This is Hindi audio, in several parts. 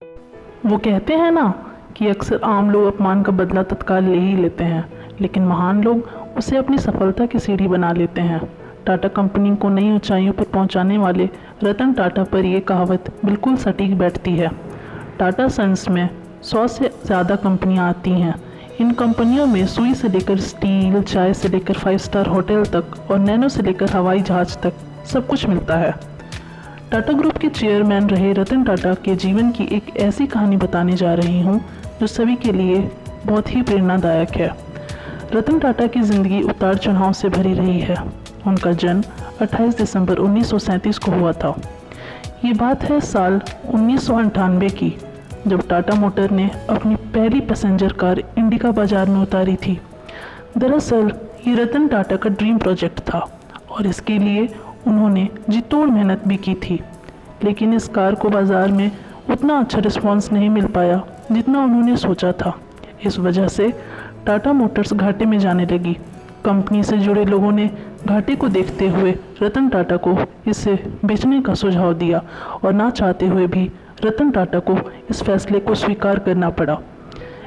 वो कहते हैं ना कि अक्सर आम लोग अपमान का बदला तत्काल ले ही लेते हैं, लेकिन महान लोग उसे अपनी सफलता की सीढ़ी बना लेते हैं। टाटा कंपनी को नई ऊंचाइयों पर पहुंचाने वाले रतन टाटा पर यह कहावत बिल्कुल सटीक बैठती है। टाटा सन्स में 100 से ज़्यादा कंपनियां आती हैं। इन कंपनियों में सुई से लेकर स्टील, चाय से लेकर 5 स्टार होटल तक और नैनो से लेकर हवाई जहाज तक सब कुछ मिलता है। टाटा ग्रुप के चेयरमैन रहे रतन टाटा के जीवन की एक ऐसी कहानी बताने जा रही हूँ जो सभी के लिए बहुत ही प्रेरणादायक है। रतन टाटा की ज़िंदगी उतार चढ़ाव से भरी रही है। उनका जन्म 28 दिसंबर 1937 को हुआ था। ये बात है साल 1998 की, जब टाटा मोटर ने अपनी पहली पैसेंजर कार इंडिका बाजार में उतारी थी। दरअसल ये रतन टाटा का ड्रीम प्रोजेक्ट था और इसके लिए उन्होंने जी तोड़ मेहनत भी की थी, लेकिन इस कार को बाज़ार में उतना अच्छा रिस्पांस नहीं मिल पाया जितना उन्होंने सोचा था। इस वजह से टाटा मोटर्स घाटे में जाने लगी। कंपनी से जुड़े लोगों ने घाटे को देखते हुए रतन टाटा को इसे बेचने का सुझाव दिया और ना चाहते हुए भी रतन टाटा को इस फैसले को स्वीकार करना पड़ा।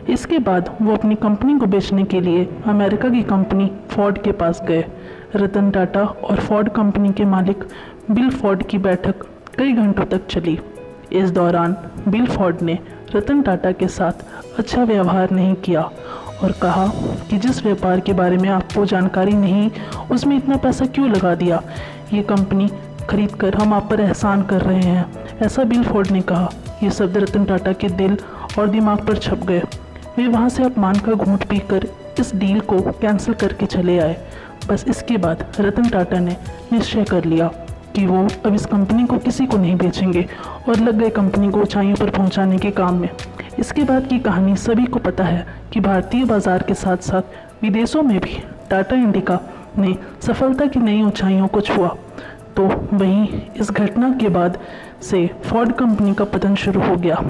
इसके बाद वो अपनी कंपनी को बेचने के लिए अमेरिका की कंपनी फोर्ड के पास गए। रतन टाटा और फोर्ड कंपनी के मालिक बिल फोर्ड की बैठक कई घंटों तक चली। इस दौरान बिल फोर्ड ने रतन टाटा के साथ अच्छा व्यवहार नहीं किया और कहा कि जिस व्यापार के बारे में आपको जानकारी नहीं, उसमें इतना पैसा क्यों लगा दिया? ये कंपनी खरीद कर हम आप पर एहसान कर रहे हैं, ऐसा बिल फोर्ड ने कहा। ये शब्द रतन टाटा के दिल और दिमाग पर छप गए। वे वहाँ से अपमान का घूंट पीकर इस डील को कैंसिल करके चले आए। बस इसके बाद रतन टाटा ने निश्चय कर लिया कि वो अब इस कंपनी को किसी को नहीं बेचेंगे और लग गए कंपनी को ऊंचाइयों पर पहुंचाने के काम में। इसके बाद की कहानी सभी को पता है कि भारतीय बाजार के साथ साथ विदेशों में भी टाटा इंडिका ने सफलता की नई ऊंचाइयों को छुआ। तो वहीं इस घटना के बाद से फोर्ड कंपनी का पतन शुरू हो गया।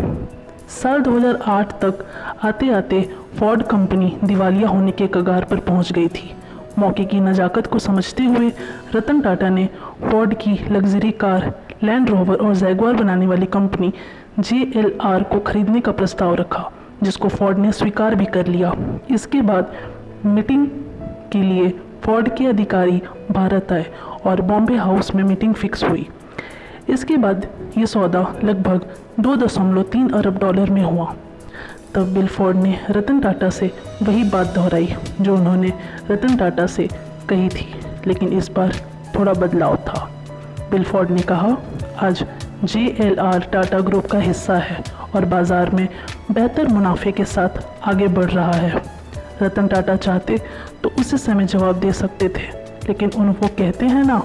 साल 2008 तक आते आते फोर्ड कंपनी दिवालिया होने के कगार पर पहुंच गई थी। मौके की नज़ाकत को समझते हुए रतन टाटा ने फोर्ड की लग्जरी कार, लैंड रोवर और जैगुआर बनाने वाली कंपनी JLR को खरीदने का प्रस्ताव रखा, जिसको फोर्ड ने स्वीकार भी कर लिया। इसके बाद मीटिंग के लिए फोर्ड के अधिकारी भारत आए और बॉम्बे हाउस में मीटिंग फिक्स हुई। इसके बाद ये सौदा लगभग 2.3 अरब डॉलर में हुआ। तब बिल फोर्ड ने रतन टाटा से वही बात दोहराई जो उन्होंने रतन टाटा से कही थी, लेकिन इस बार थोड़ा बदलाव था। बिल फोर्ड ने कहा, आज JLR टाटा ग्रुप का हिस्सा है और बाज़ार में बेहतर मुनाफे के साथ आगे बढ़ रहा है। रतन टाटा चाहते तो उसी समय जवाब दे सकते थे, लेकिन वो कहते हैं ना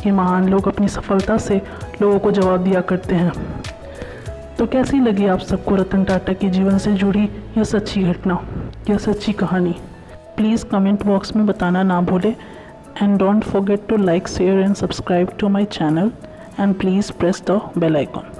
कि महान लोग अपनी सफलता से लोगों को जवाब दिया करते हैं। तो कैसी लगी आप सबको रतन टाटा के जीवन से जुड़ी यह सच्ची घटना, यह सच्ची कहानी? प्लीज़ कमेंट बॉक्स में बताना ना भूलें। And don't forget to like, share and subscribe to my channel, and please press the bell icon.